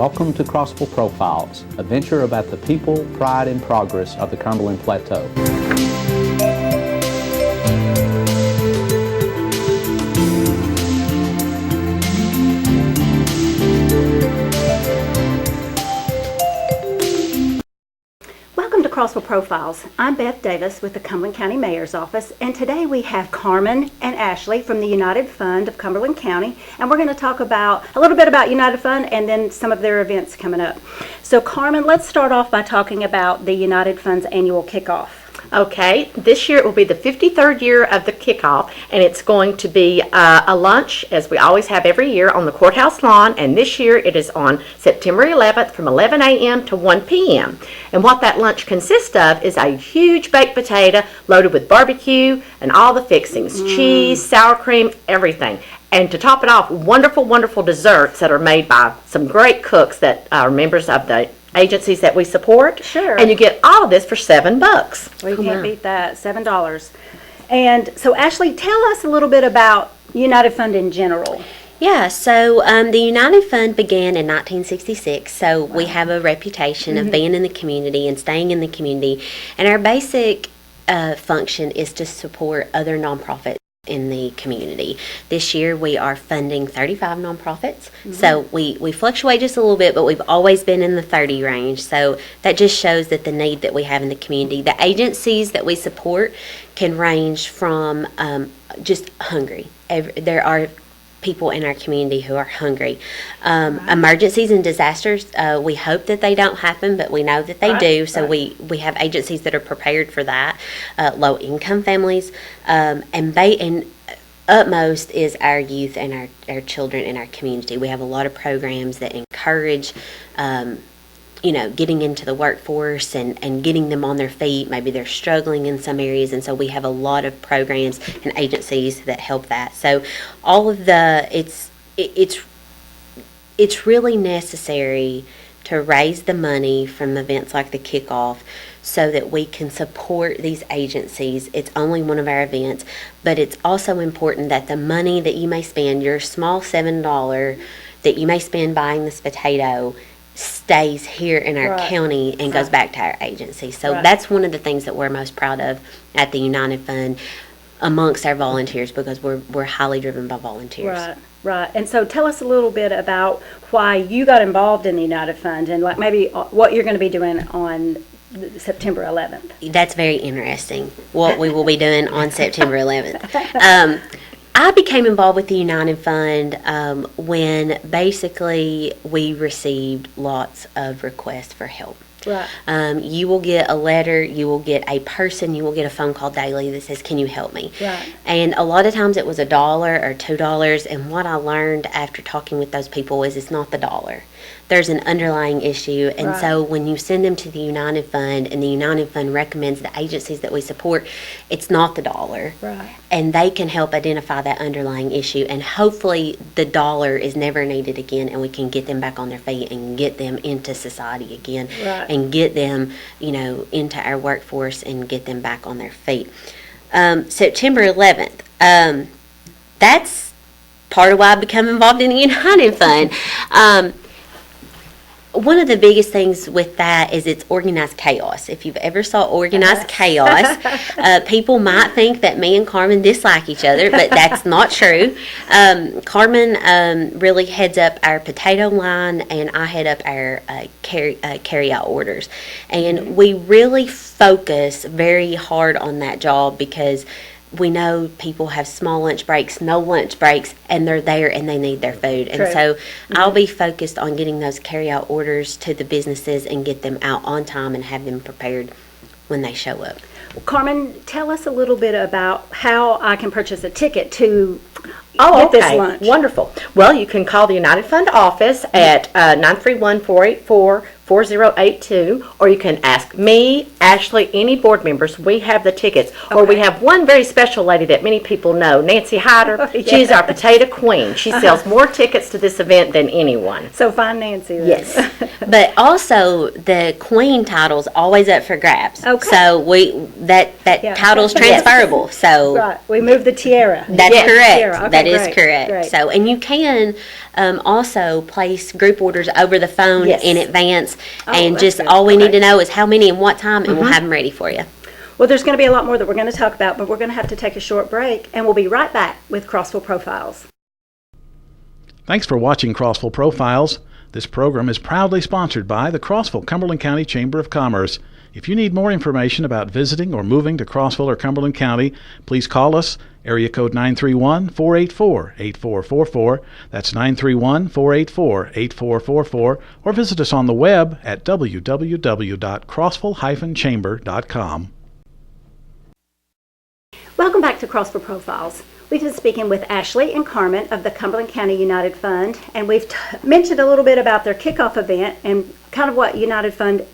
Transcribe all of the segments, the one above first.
Welcome to Crossville Profiles, a venture about the people, pride, and progress of the Cumberland Plateau. Crossville Profiles. I'm Beth Davis with the Cumberland County Mayor's Office, and today we have Carmen and Ashley from the United Fund of Cumberland County, and we're going to talk about a little bit about United Fund and then some of their events coming up. So Carmen, let's start off by talking about the United Fund's annual kickoff. Okay, this year it will be the 53rd year of the kickoff, and it's going to be a lunch, as we always have every year, on the courthouse lawn, and this year it is on September 11th from 11 a.m. to 1 p.m. And what that lunch consists of is a huge baked potato loaded with barbecue and all the fixings, cheese, sour cream, everything. And to top it off, wonderful, wonderful desserts that are made by some great cooks that are members of the agencies that we support. Sure. And you get all of this for $7. Well, you can't beat that, $7. And so Ashley, tell us a little bit about United Fund in general. Yeah, so the United Fund began in 1966, so we have a reputation of being in the community and staying in the community, and our basic function is to support other nonprofits in the community. This year we are funding 35 nonprofits, so we fluctuate just a little bit, but we've always been in the 30 range, so that just shows that the need that we have in the community. The agencies that we support can range from just hungry. There are people in our community who are hungry. Emergencies and disasters, we hope that they don't happen, but we know that they do, so we have agencies that are prepared for that. Low income families, and utmost is our youth and our children in our community. We have a lot of programs that encourage getting into the workforce and getting them on their feet. Maybe they're struggling in some areas, and so we have a lot of programs and agencies that help that. So all of it's really necessary to raise the money from events like the kickoff so that we can support these agencies. It's only one of our events, but it's also important that the money that you may spend, your small $7 that you may spend buying this potato, stays here in our county and goes back to our agency. So that's one of the things that we're most proud of at the United Fund amongst our volunteers, because we're highly driven by volunteers. Right. And so tell us a little bit about why you got involved in the United Fund and like maybe what you're going to be doing on September 11th. That's very interesting, what we will be doing on September 11th. I became involved with the United Fund when basically we received lots of requests for help. Right. You will get a letter, you will get a person, you will get a phone call daily that says, can you help me? Right. And a lot of times it was $1 or $2, and what I learned after talking with those people is it's not the dollar. There's an underlying issue, and so when you send them to the United Fund and the United Fund recommends the agencies that we support, it's not the dollar. Right. And they can help identify that underlying issue, and hopefully the dollar is never needed again, and we can get them back on their feet and get them into society again, and get them, into our workforce and get them back on their feet. September 11th, that's part of why I become involved in the United Fund. One of the biggest things with that is it's organized chaos. If you've ever saw organized chaos, people might think that me and Carmen dislike each other, but that's not true. Carmen really heads up our potato line, and I head up our carry-out orders. And we really focus very hard on that job because we know people have small lunch breaks, no lunch breaks, and they're there and they need their food. And so I'll be focused on getting those carry-out orders to the businesses and get them out on time and have them prepared when they show up. Carmen, tell us a little bit about how I can purchase a ticket to get this lunch. Wonderful. Well, you can call the United Fund office at 931-484 4082, or you can ask me, Ashley, any board members. We have the tickets. Or we Okay. have one very special lady that many people know, Nancy Hyder. Yeah. She's our potato queen. She sells more tickets to this event than anyone. So find Nancy then. Yes. But also, the queen title's always up for grabs. Okay. So that Yeah. title's Yes. transferable. So Right. We moved the tiara. that's Yes. correct. Tiara. Okay, That is great, correct. great. So, and you can also place group orders over the phone Yes. in advance, Oh, and that's just good. all we need Okay. to know is how many and what time, and we'll have them ready for you. Well, there's going to be a lot more that we're going to talk about, but we're going to have to take a short break, and we'll be right back with Crossville Profiles. Thanks for watching Crossville Profiles. This program is proudly sponsored by the Crossville Cumberland County Chamber of Commerce. If you need more information about visiting or moving to Crossville or Cumberland County, please call us, area code 931-484-8444. That's 931-484-8444, or visit us on the web at www.crossville-chamber.com. Welcome back to Crossville Profiles. We've been speaking with Ashley and Carmen of the Cumberland County United Fund, and we've mentioned a little bit about their kickoff event and kind of what United Fund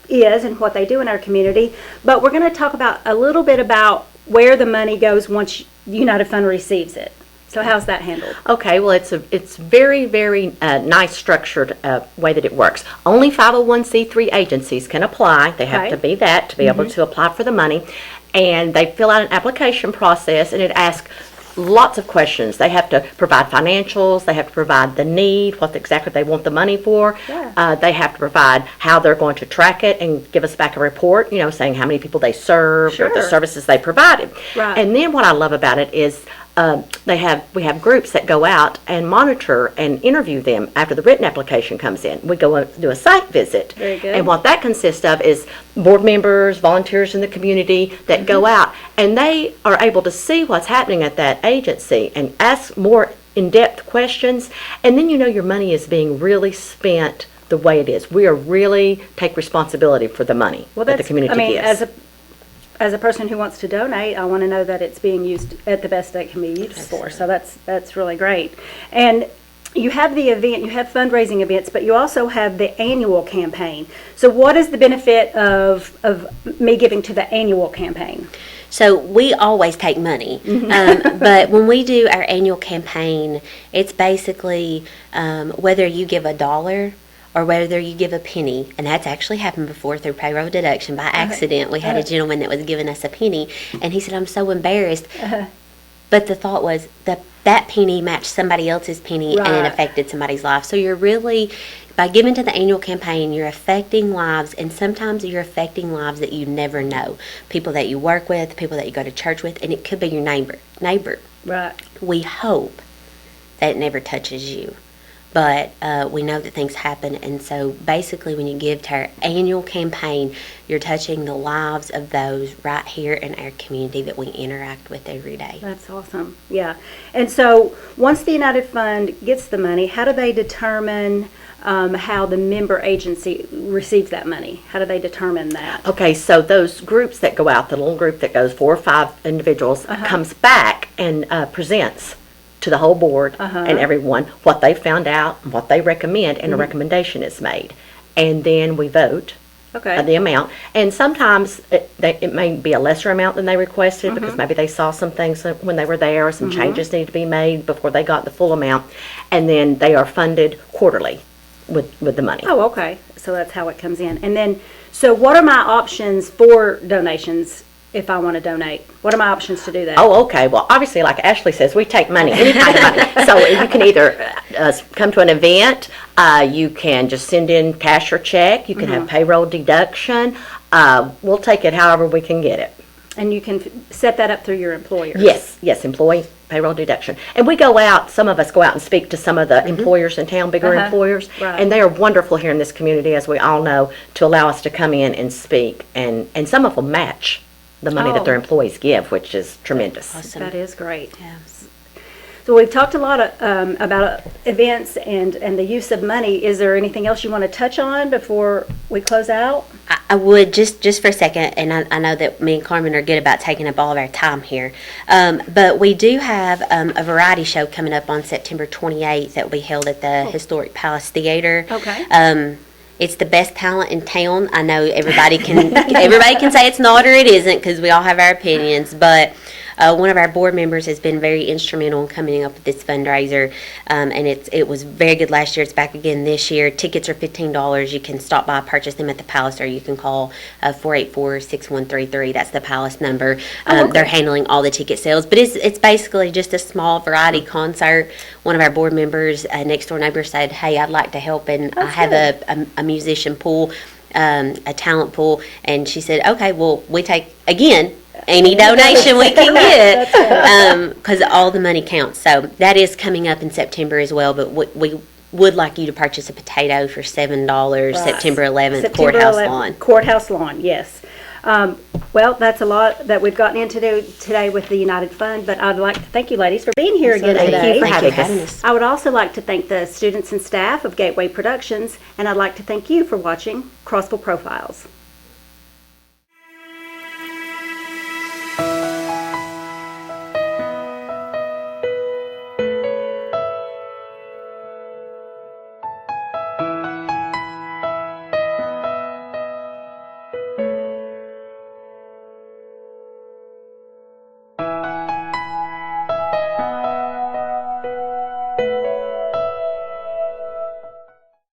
is and what they do in our community. But we're going to talk about a little bit about where the money goes once United Fund receives it. So how's that handled? Okay, well, it's very, very nice structured way that it works. Only 501c3 agencies can apply. They have Okay. to be that to be able to apply for the money. And they fill out an application process, and it asks lots of questions. They have to provide financials. They have to provide the need, what exactly they want the money for. Yeah. They have to provide how they're going to track it and give us back a report, saying how many people they served or the Sure. services they provided. Right. And then what I love about it is we have groups that go out and monitor and interview them after the written application comes in. We go and do a site visit. Very good. And what that consists of is board members, volunteers in the community that go out, and they are able to see what's happening at that agency and ask more in-depth questions, and then your money is being really spent the way it is. We are really take responsibility for the money that the community gives. As a person who wants to donate, I want to know that it's being used at the best it can be used for. So that's really great. And you have the event, you have fundraising events, but you also have the annual campaign. So what is the benefit of me giving to the annual campaign? So we always take money, but when we do our annual campaign, it's basically whether you give $1 or whether you give a penny, and that's actually happened before through payroll deduction by accident. We had a gentleman that was giving us a penny, and he said, "I'm so embarrassed." But the thought was that penny matched somebody else's penny, and Right. it affected somebody's life. So you're really, by giving to the annual campaign, you're affecting lives, and sometimes you're affecting lives that you never know. People that you work with, people that you go to church with, and it could be your neighbor. Right. We hope that it never touches you. But we know that things happen, and so basically when you give to our annual campaign, you're touching the lives of those right here in our community that we interact with every day. That's awesome. Yeah. And so once the United Fund gets the money, how do they determine how the member agency receives that money? How do they determine that? Okay, so those groups that go out, the little group that goes 4 or 5 individuals, comes back and presents to the whole board and everyone what they found out and what they recommend, and a recommendation is made. And then we vote Okay. the amount. And sometimes it may be a lesser amount than they requested because maybe they saw some things when they were there, or some changes needed to be made before they got the full amount. And then they are funded quarterly with the money. Oh, okay. So that's how it comes in. And then, so what are my options for donations if I want to donate? What are my options to do that? Oh, okay. Well, obviously, like Ashley says, we take money, any kind of money. So you can either come to an event, you can just send in cash or check, you can have payroll deduction. We'll take it however we can get it. And you can set that up through your employers? Yes, employee payroll deduction. And we go out, some of us go out and speak to some of the employers in town, bigger employers, Right. and they are wonderful here in this community, as we all know, to allow us to come in and speak. And some of them match the money that their employees give, which is tremendous. Awesome. That is great. Yeah. So we've talked a lot about events and the use of money. Is there anything else you want to touch on before we close out? I would just for a second, and I know that me and Carmen are good about taking up all of our time here, but we do have a variety show coming up on September 28th that will be held at the Historic Palace Theater. Okay. It's the best talent in town. I know everybody can say it's not or it isn't because we all have our opinions, but one of our board members has been very instrumental in coming up with this fundraiser, and it was very good last year. It's back again this year. Tickets are $15. You can stop by, purchase them at the Palace, or you can call 484-6133. That's the Palace number. They're handling all the ticket sales, but it's basically just a small variety concert. One of our board members, next door neighbor, said, "Hey, I'd like to help, and I have a musician pool, a talent pool," and she said, "Okay, well, we take again." Any donation we can get, because all the money counts. So that is coming up in September as well, but we would like you to purchase a potato for $7, September 11th, Courthouse Lawn. Courthouse Lawn, yes. Well, that's a lot that we've gotten into today with the United Fund, but I'd like to thank you ladies for being here again today. Thank you for having us. I would also like to thank the students and staff of Gateway Productions, and I'd like to thank you for watching Crossville Profiles.